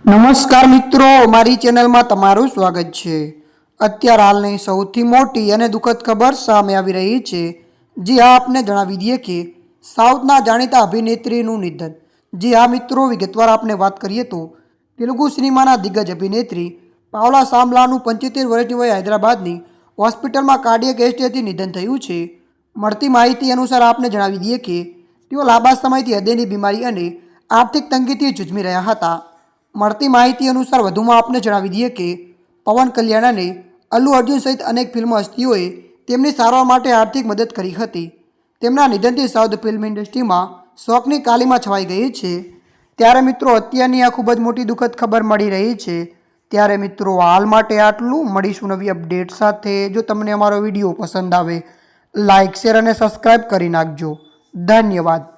નમસ્કાર મિત્રો, મારી ચેનલમાં તમારું સ્વાગત છે। અત્યારે હાલની સૌથી મોટી અને દુઃખદ ખબર સામે આવી રહી છે। જી હા, આપને જણાવી દઈએ કે સાઉથના જાણીતા અભિનેત્રીનું નિધન। જી હા મિત્રો, વિગતવાર આપને વાત કરીએ તો તેલુગુ સિનેમાના દિગ્ગજ અભિનેત્રી પાવલા સાંબલાનું 75 વર્ષની વયે હૈદરાબાદની હોસ્પિટલમાં કાર્ડિયક એરેસ્ટથી નિધન થયું છે। મળતી માહિતી અનુસાર આપને જણાવી દઈએ કે તેઓ લાંબા સમયથી હૃદયની બીમારી અને આર્થિક તંગીથી જૂઝી રહ્યા હતા। મળતી માહિતી અનુસાર વધુમાં આપને જણાવી દઈએ કે પવન કલ્યાણ અને અલ્લુ અર્જુન સહિત અનેક ફિલ્મ હસ્તીઓએ તેમની સારવાર માટે આર્થિક મદદ કરી હતી। તેમના નિધનથી સાઉથ ફિલ્મ ઇન્ડસ્ટ્રીમાં શોકની કાલીમાં છવાઈ ગઈ છે। ત્યારે મિત્રો, અત્યારની આ ખૂબ જ મોટી દુઃખદ ખબર મળી રહી છે। ત્યારે મિત્રો, હાલ માટે આટલું। મળીશું નવી અપડેટ સાથે। જો તમને અમારો વિડીયો પસંદ આવે, લાઇક, શેર અને સબસ્ક્રાઈબ કરી નાખજો। ધન્યવાદ।